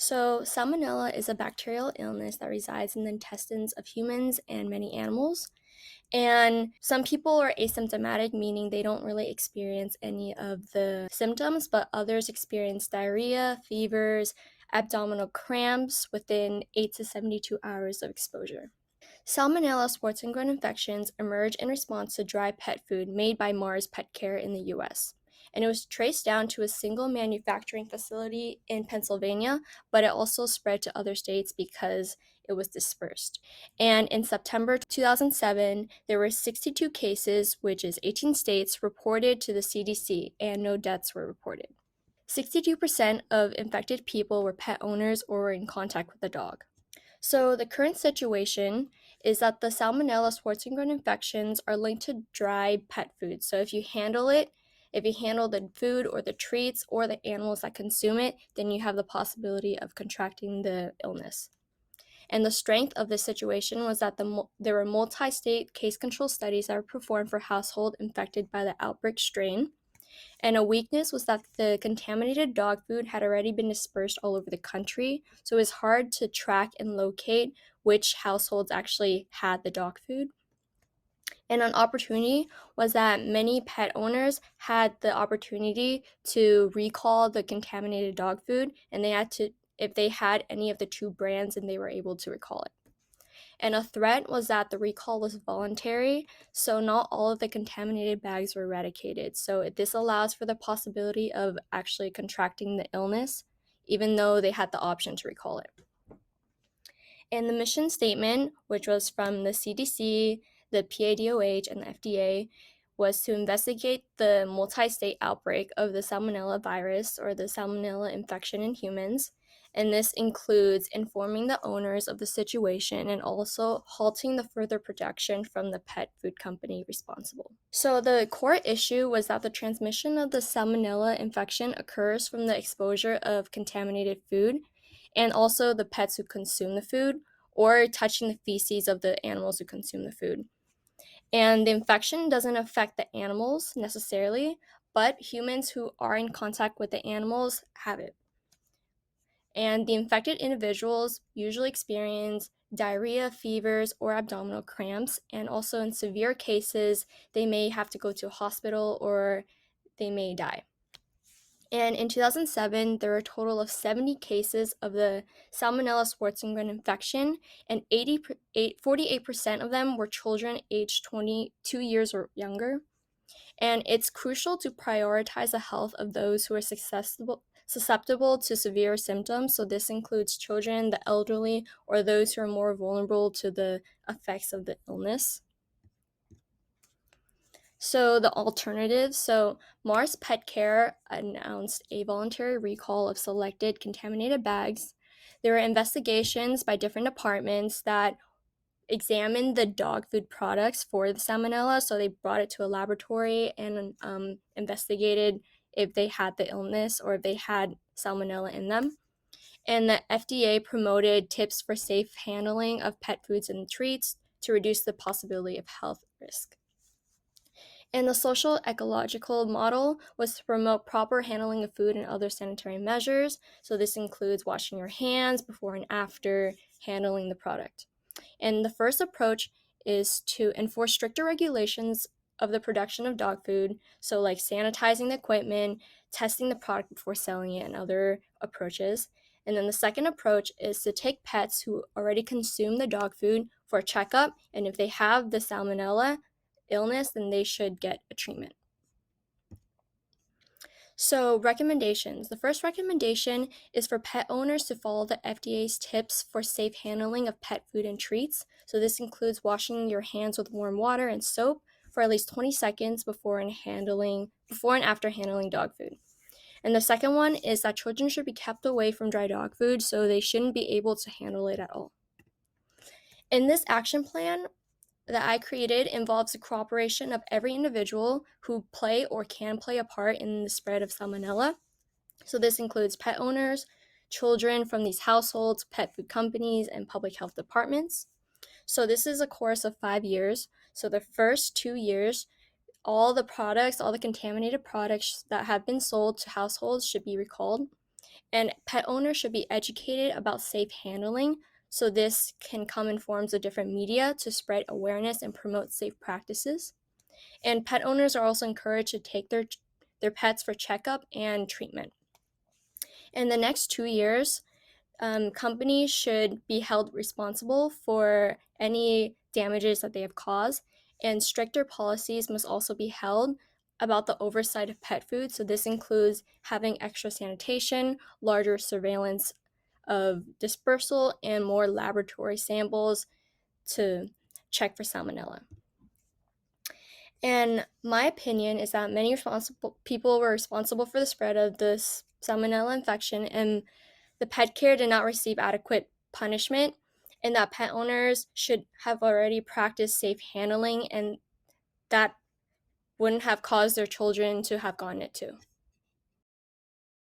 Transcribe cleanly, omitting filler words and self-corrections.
So, Salmonella is a bacterial illness that resides in the intestines of humans and many animals. And some people are asymptomatic, meaning they don't really experience any of the symptoms, but others experience diarrhea, fevers, abdominal cramps within 8 to 72 hours of exposure. Salmonella Schwarzengrund infections emerge in response to dry pet food made by Mars Pet Care in the US. And it was traced down to a single manufacturing facility in Pennsylvania, but it also spread to other states because it was dispersed. And in September 2007, there were 62 cases, which is 18 states, reported to the CDC, and no deaths were reported. 62% of infected people were pet owners or were in contact with a dog. So the current situation is that the Salmonella Schwarzengrund infections are linked to dry pet food. So if you handle the food or the treats or the animals that consume it, then you have the possibility of contracting the illness. And the strength of this situation was that there were multi-state case control studies that were performed for households infected by the Outbreak strain. And a weakness was that the contaminated dog food had already been dispersed all over the country, so it was hard to track and locate which households actually had the dog food. And an opportunity was that many pet owners had the opportunity to recall the contaminated dog food, and they had to, if they had any of the two brands, and they were able to recall it. And a threat was that the recall was voluntary, so not all of the contaminated bags were eradicated. So this allows for the possibility of actually contracting the illness, even though they had the option to recall it. And the mission statement, which was from the CDC, the PADOH, and the FDA, was to investigate the multi-state outbreak of the Salmonella virus or the Salmonella infection in humans. And this includes informing the owners of the situation and also halting the further production from the pet food company responsible. So the core issue was that the transmission of the Salmonella infection occurs from the exposure of contaminated food and also the pets who consume the food or touching the feces of the animals who consume the food. And the infection doesn't affect the animals necessarily, but humans who are in contact with the animals have it. And the infected individuals usually experience diarrhea, fevers, or abdominal cramps. And also in severe cases, they may have to go to a hospital or they may die. And in 2007, there were a total of 70 cases of the Salmonella Schwarzengrund infection, and 48% of them were children aged 22 years or younger. And it's crucial to prioritize the health of those who are susceptible to severe symptoms. So this includes children, the elderly, or those who are more vulnerable to the effects of the illness. So the alternatives, Mars Pet Care announced a voluntary recall of selected contaminated bags. There were investigations by different departments that examined the dog food products for the salmonella. So they brought it to a laboratory and investigated if they had the illness or if they had salmonella in them. And the FDA promoted tips for safe handling of pet foods and treats to reduce the possibility of health risk. And the social ecological model was to promote proper handling of food and other sanitary measures. So this includes washing your hands before and after handling the product. And the first approach is to enforce stricter regulations of the production of dog food. So like sanitizing the equipment, testing the product before selling it, and other approaches. And then the second approach is to take pets who already consume the dog food for a checkup. And if they have the salmonella illness, then they should get a treatment. So recommendations. The first recommendation is for pet owners to follow the FDA's tips for safe handling of pet food and treats. So this includes washing your hands with warm water and soap for at least 20 seconds before and after handling dog food. And the second one is that children should be kept away from dry dog food, so they shouldn't be able to handle it at all. In this action plan that I created involves the cooperation of every individual who play or can play a part in the spread of salmonella. So this includes pet owners, children from these households, pet food companies, and public health departments. So this is a course of 5 years. So the first 2 years, all the contaminated products that have been sold to households should be recalled. And pet owners should be educated about safe handling. So this can come in forms of different media to spread awareness and promote safe practices. And pet owners are also encouraged to take their pets for checkup and treatment. In the next 2 years, companies should be held responsible for any damages that they have caused, and stricter policies must also be held about the oversight of pet food. So this includes having extra sanitation, larger surveillance of dispersal, and more laboratory samples to check for salmonella. And my opinion is that many responsible people were responsible for the spread of this salmonella infection, and the pet care did not receive adequate punishment, and that pet owners should have already practiced safe handling, and that wouldn't have caused their children to have gotten it too.